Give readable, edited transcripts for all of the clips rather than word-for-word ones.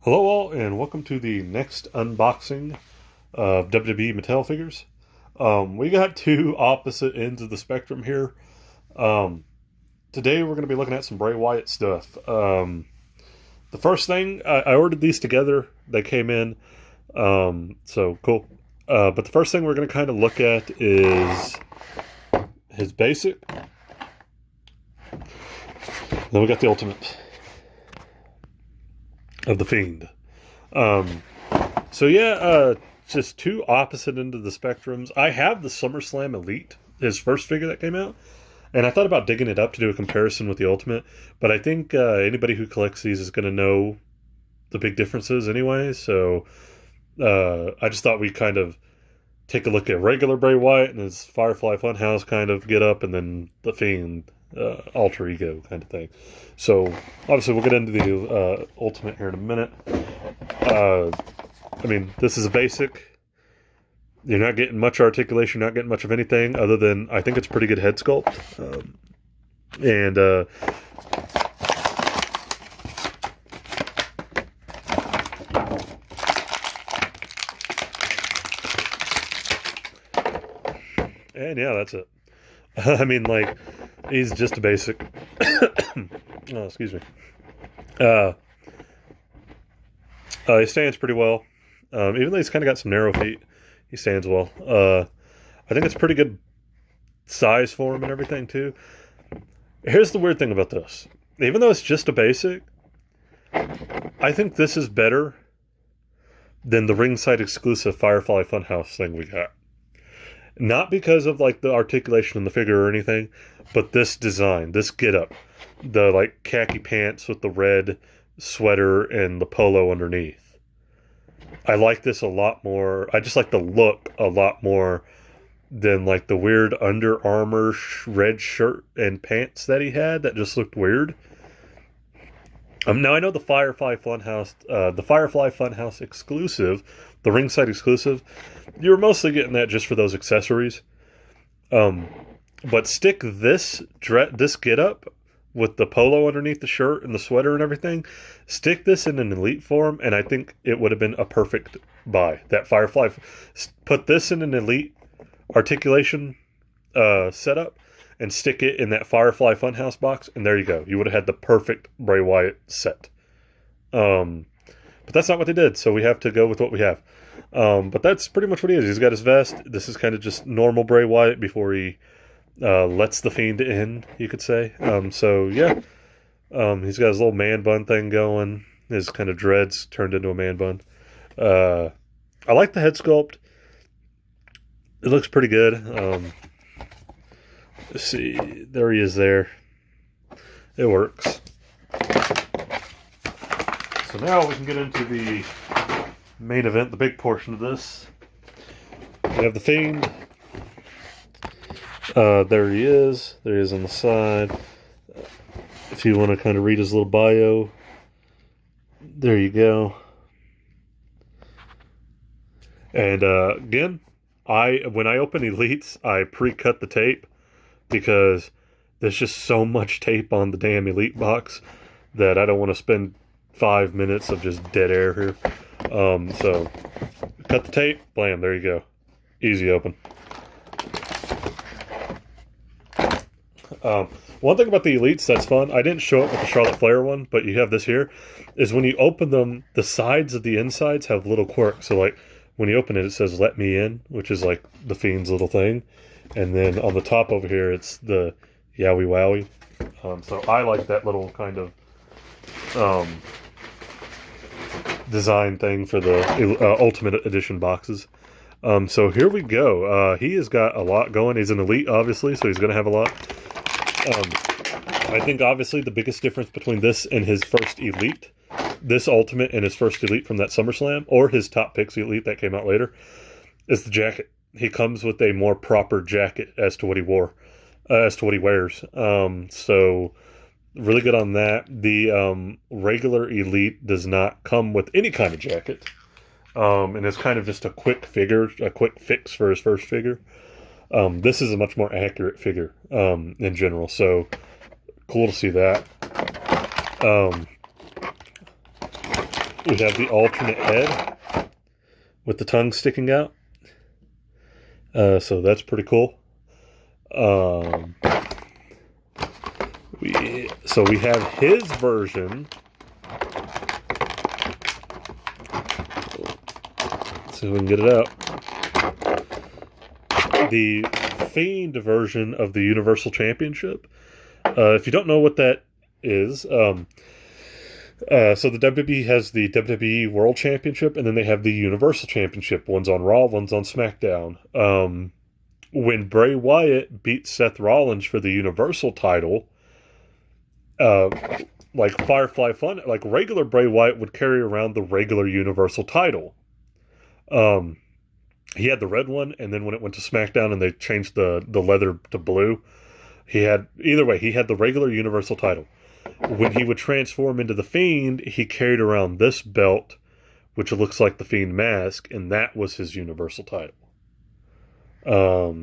Hello all, and welcome to the next unboxing of WWE Mattel figures. We got two opposite ends of the spectrum here. Today we're going to be looking at some Bray Wyatt stuff. The first thing, I ordered these together. They came in, so cool. But the first thing we're going to kind of look at is his basic. Then we got the ultimate of the Fiend. Just two opposite ends of the spectrums. I have the SummerSlam Elite, his first figure that came out, and I thought about digging it up to do a comparison with the Ultimate, but I think anybody who collects these is going to know the big differences anyway, so I just thought we'd kind of take a look at regular Bray Wyatt and his Firefly Funhouse kind of get up, and then the Fiend alter ego kind of thing. So obviously we'll get into the Ultimate here in a minute. This is a basic. You're not getting much articulation, not getting much of anything other than I think it's pretty good head sculpt. And yeah, that's it. He's just a basic. Oh, excuse me. He stands pretty well. Even though he's kind of got some narrow feet, he stands well. I think it's pretty good size for him and everything, too. Here's the weird thing about this. Even though it's just a basic, I think this is better than the ringside exclusive Firefly Funhouse thing we got. Not because of the articulation in the figure or anything, but this design, this getup, the khaki pants with the red sweater and the polo underneath. I like this a lot more. I just like the look a lot more than the weird Under Armour red shirt and pants that he had that just looked weird. Now I know the Firefly Funhouse exclusive, the ringside exclusive, you're mostly getting that just for those accessories. But stick this getup with the polo underneath the shirt and the sweater and everything, stick this in an Elite form, and I think it would have been a perfect buy. That Firefly, put this in an Elite articulation setup, and stick it in that Firefly Funhouse box, and there you go. You would have had the perfect Bray Wyatt set. But that's not what they did, so we have to go with what we have. But that's pretty much what he is. He's got his vest. This is kind of just normal Bray Wyatt before he lets the Fiend in, you could say. He's got his little man bun thing going. His kind of dreads turned into a man bun. I like the head sculpt. It looks pretty good. Let's see. There he is there. It works. So now we can get into the main event, the big portion of this. We have the Fiend. There he is. There he is on the side. If you want to kind of read his little bio, there you go. And again, when I open Elites, I pre-cut the tape because there's just so much tape on the damn Elite box that I don't want to spend 5 minutes of just dead air here. So cut the tape, blam, there you go. Easy open. One thing about the Elites that's fun, I didn't show it with the Charlotte Flair one, but you have this here, is when you open them, the sides of the insides have little quirks. So when you open it, it says "Let me in," which is the Fiend's little thing. And then on the top over here, it's the Yowie Wowie. So I like that little kind of design thing for the Ultimate Edition boxes. So here we go. He has got a lot going. He's an Elite, obviously, so he's going to have a lot. I think, obviously, the biggest difference between this and his first Elite, this Ultimate and his first Elite from that SummerSlam, or his Top Picks Elite that came out later, is the jacket. He comes with a more proper jacket as to what he wore, as to what he wears. So, really good on that. The regular Elite does not come with any kind of jacket. And it's kind of just a quick fix for his first figure. This is a much more accurate figure in general, so cool to see that. we have the alternate head with the tongue sticking out. So that's pretty cool. We have his version. Let's see if we can get it out. The Fiend version of the Universal Championship. If you don't know what that is, so the WWE has the WWE World Championship, and then they have the Universal Championship. One's on Raw, one's on SmackDown. When Bray Wyatt beat Seth Rollins for the Universal title, like Firefly Fun, like regular Bray Wyatt would carry around the regular Universal title. He had the red one, and then when it went to SmackDown and they changed the leather to blue, he had the regular Universal title. When he would transform into the Fiend, he carried around this belt, which looks like the Fiend mask, and that was his Universal title.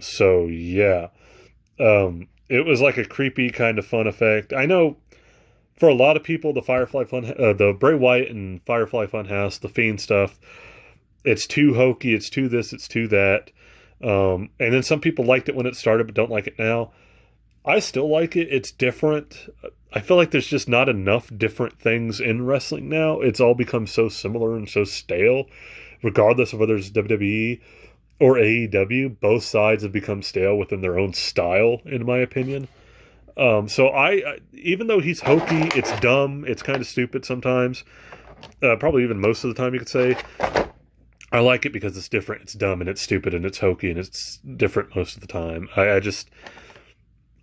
So yeah. It was like a creepy kind of fun effect. I know for a lot of people, the Bray Wyatt and Firefly Funhouse, the Fiend stuff, it's too hokey, it's too this, it's too that. And then some people liked it when it started, but don't like it now. I still like it. It's different. I feel like there's just not enough different things in wrestling now. It's all become so similar and so stale, regardless of whether it's WWE or AEW. Both sides have become stale within their own style, in my opinion. So I even though he's hokey, it's dumb, it's kind of stupid sometimes. Probably even most of the time, you could say. I like it because it's different, it's dumb, and it's stupid, and it's hokey, and it's different most of the time. I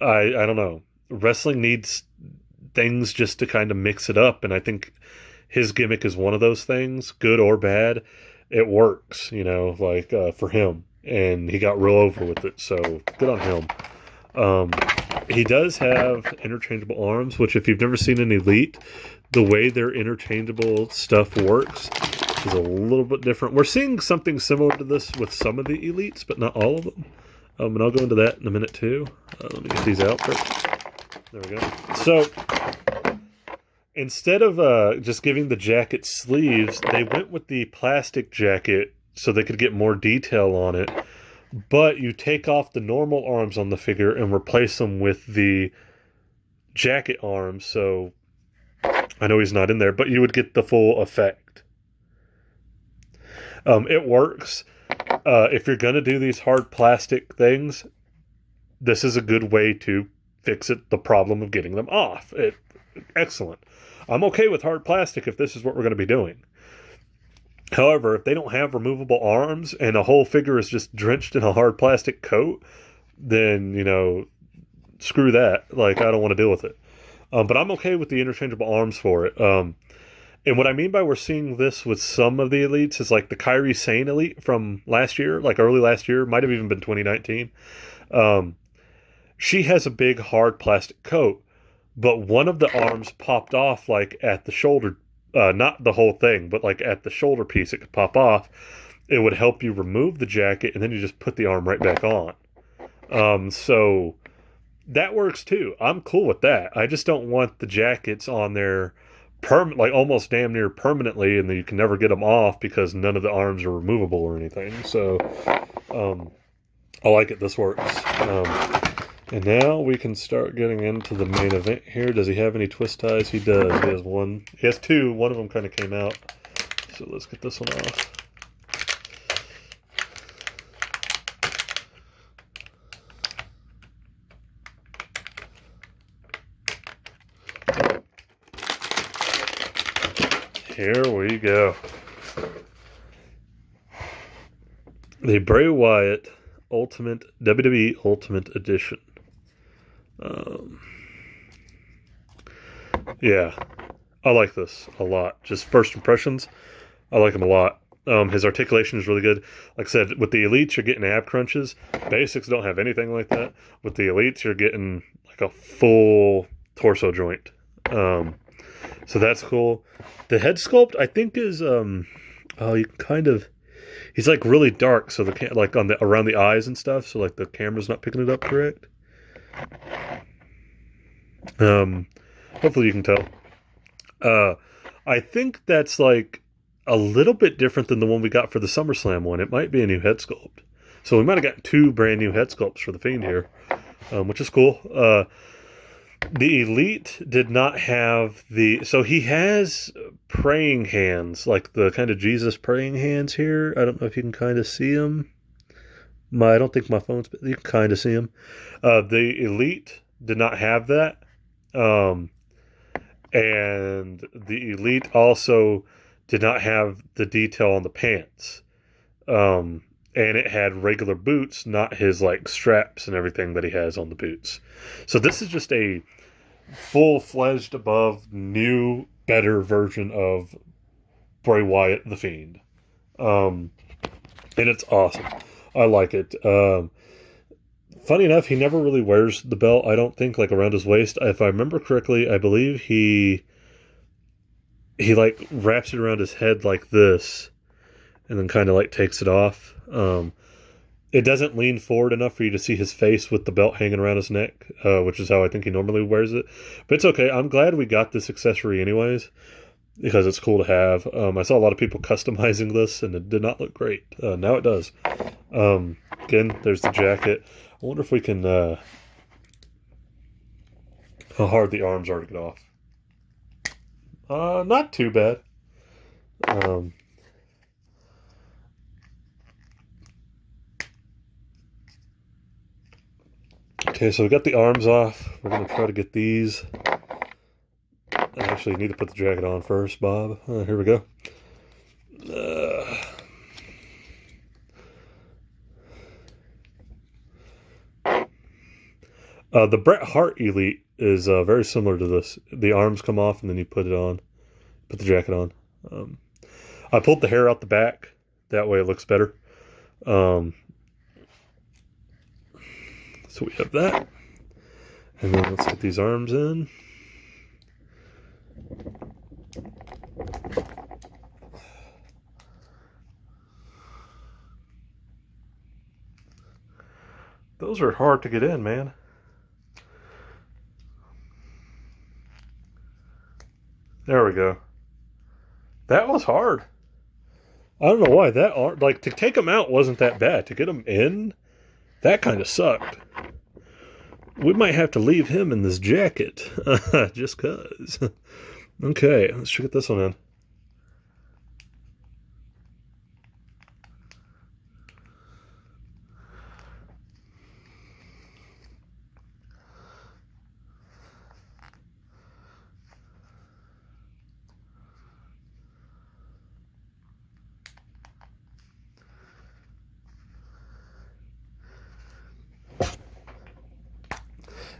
don't know. Wrestling needs things just to kind of mix it up, and I think his gimmick is one of those things, good or bad. It works, for him, and he got real over with it, so good on him. He does have interchangeable arms, which if you've never seen an Elite, the way their interchangeable stuff works is a little bit different. We're seeing something similar to this with some of the Elites, but not all of them. And I'll go into that in a minute too. Let me get these out first. There we go. So instead of just giving the jacket sleeves, they went with the plastic jacket so they could get more detail on it. But you take off the normal arms on the figure and replace them with the jacket arms. So I know he's not in there, but you would get the full effect. It works. If you're going to do these hard plastic things, this is a good way to fix the problem of getting them off. Excellent. I'm okay with hard plastic if this is what we're going to be doing. However, if they don't have removable arms and a whole figure is just drenched in a hard plastic coat, then, screw that. I don't want to deal with it. But I'm okay with the interchangeable arms for it. And what I mean by we're seeing this with some of the Elites is like the Kairi Sane Elite from last year, like early last year, might have even been 2019. She has a big hard plastic coat, but one of the arms popped off at the shoulder, not the whole thing, but at the shoulder piece, it could pop off. It would help you remove the jacket, and then you just put the arm right back on. So that works too. I'm cool with that. I just don't want the jackets on there almost damn near permanently, and then you can never get them off because none of the arms are removable or anything. So I like it. This works. And now we can start getting into the main event here. Does he have any twist ties? He does. He has one. He has two. One of them kind of came out. So let's get this one off. Here we go. The Bray Wyatt WWE Ultimate Edition. Yeah, I like this a lot. Just first impressions, I like him a lot. His articulation is really good. Like I said, with the Elites, you're getting ab crunches. Basics don't have anything like that. With the Elites, you're getting a full torso joint. So that's cool. The head sculpt, I think, is you kind of, he's really dark, so around the eyes and stuff, so the camera's not picking it up correct. Hopefully you can tell. I think that's like a little bit different than the one we got for the SummerSlam one. It might be a new head sculpt. So we might have got 2 brand new head sculpts for the Fiend here, which is cool. The Elite did not have the... So he has praying hands, like the kind of Jesus praying hands here. I don't know if you can kind of see them. I don't think my phone's... You can kind of see them. The Elite did not have that. And the Elite also did not have the detail on the pants. And it had regular boots, not his like straps and everything that he has on the boots. So this is just a full-fledged above new, better version of Bray Wyatt the Fiend. And it's awesome. I like it. Funny enough, he never really wears the belt, I don't think, like around his waist. If I remember correctly, I believe he like wraps it around his head like this and then kind of like takes it off. It doesn't lean forward enough for you to see his face with the belt hanging around his neck, which is how I think he normally wears it. But it's okay. I'm glad we got this accessory anyways, because it's cool to have. I saw a lot of people customizing this, and it did not look great. Now it does. Again, there's the jacket. I wonder if we can... how hard the arms are to get off. Not too bad. Okay, so we got the arms off. We're going to try to get these. I actually need to put the jacket on first, Bob. Here we go. The Bret Hart Elite is very similar to this. The arms come off and then you put it on. Put the jacket on. I pulled the hair out the back. That way it looks better. So we have that. And then let's get these arms in. Those are hard to get in, man. There we go. That was hard. I don't know why that arm, like, to take them out wasn't that bad. To get them in, that kind of sucked. We might have to leave him in this jacket. Just cause. Okay, let's get this one in.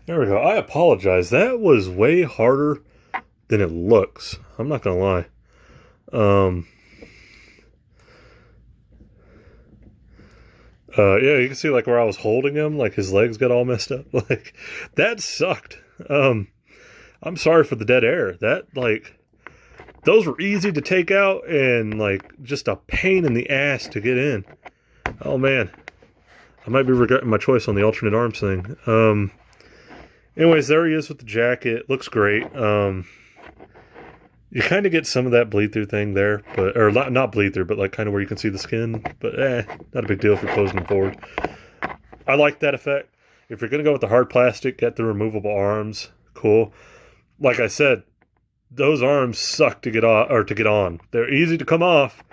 There we go. I apologize. That was way harder than it looks. I'm not going to lie. Yeah, you can see like where I was holding him, like his legs got all messed up. Like, that sucked. I'm sorry for the dead air. That, like, those were easy to take out and, like, just a pain in the ass to get in. Oh, man. I might be regretting my choice on the alternate arms thing. Anyways, there he is with the jacket. Looks great. You kind of get some of that bleed through thing there, but or not bleed through, but like kind of where you can see the skin. But not a big deal if you're posing them forward. I like that effect. If you're gonna go with the hard plastic, get the removable arms. Cool. Like I said, those arms suck to get off or to get on. They're easy to come off,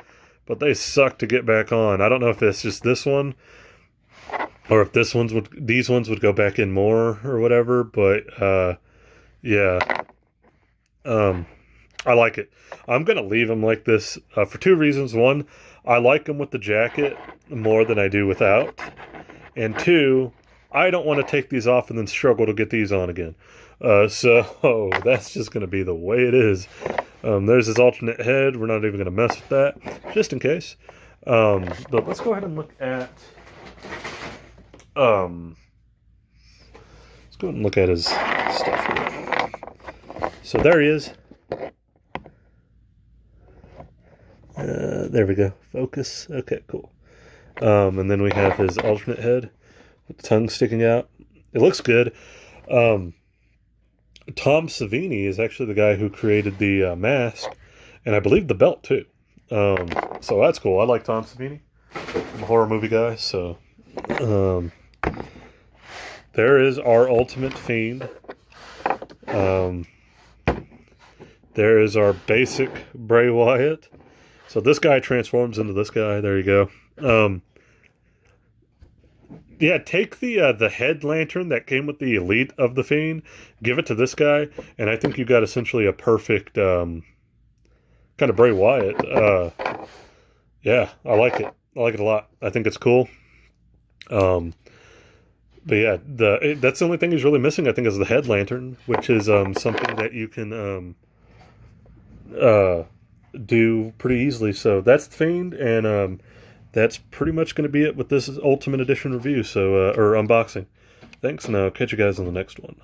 but they suck to get back on. I don't know if it's just this one, or if these ones would go back in more or whatever, but yeah. I like it. I'm going to leave them like this for 2 reasons. 1, I like them with the jacket more than I do without. And 2, I don't want to take these off and then struggle to get these on again. So that's just going to be the way it is. There's his alternate head. We're not even going to mess with that, just in case. But let's go ahead and look at... let's go ahead and look at his stuff here. So there he is. There we go. Focus. Okay, cool. And then we have his alternate head with the tongue sticking out. It looks good. Tom Savini is actually the guy who created the mask. and I believe the belt too. So that's cool. I like Tom Savini. I'm a horror movie guy, so there is our Ultimate Fiend. There is our basic Bray Wyatt. So this guy transforms into this guy. There you go. Yeah, take the head lantern that came with the Elite of the Fiend, give it to this guy, and I think you got essentially a perfect kind of Bray Wyatt. Yeah, I like it. I like it a lot. I think it's cool. But yeah, that's the only thing he's really missing, I think, is the head lantern, which is something that you can do pretty easily. So that's the Fiend, and that's pretty much going to be it with this Ultimate Edition review, so or unboxing. Thanks, and I'll catch you guys on the next one.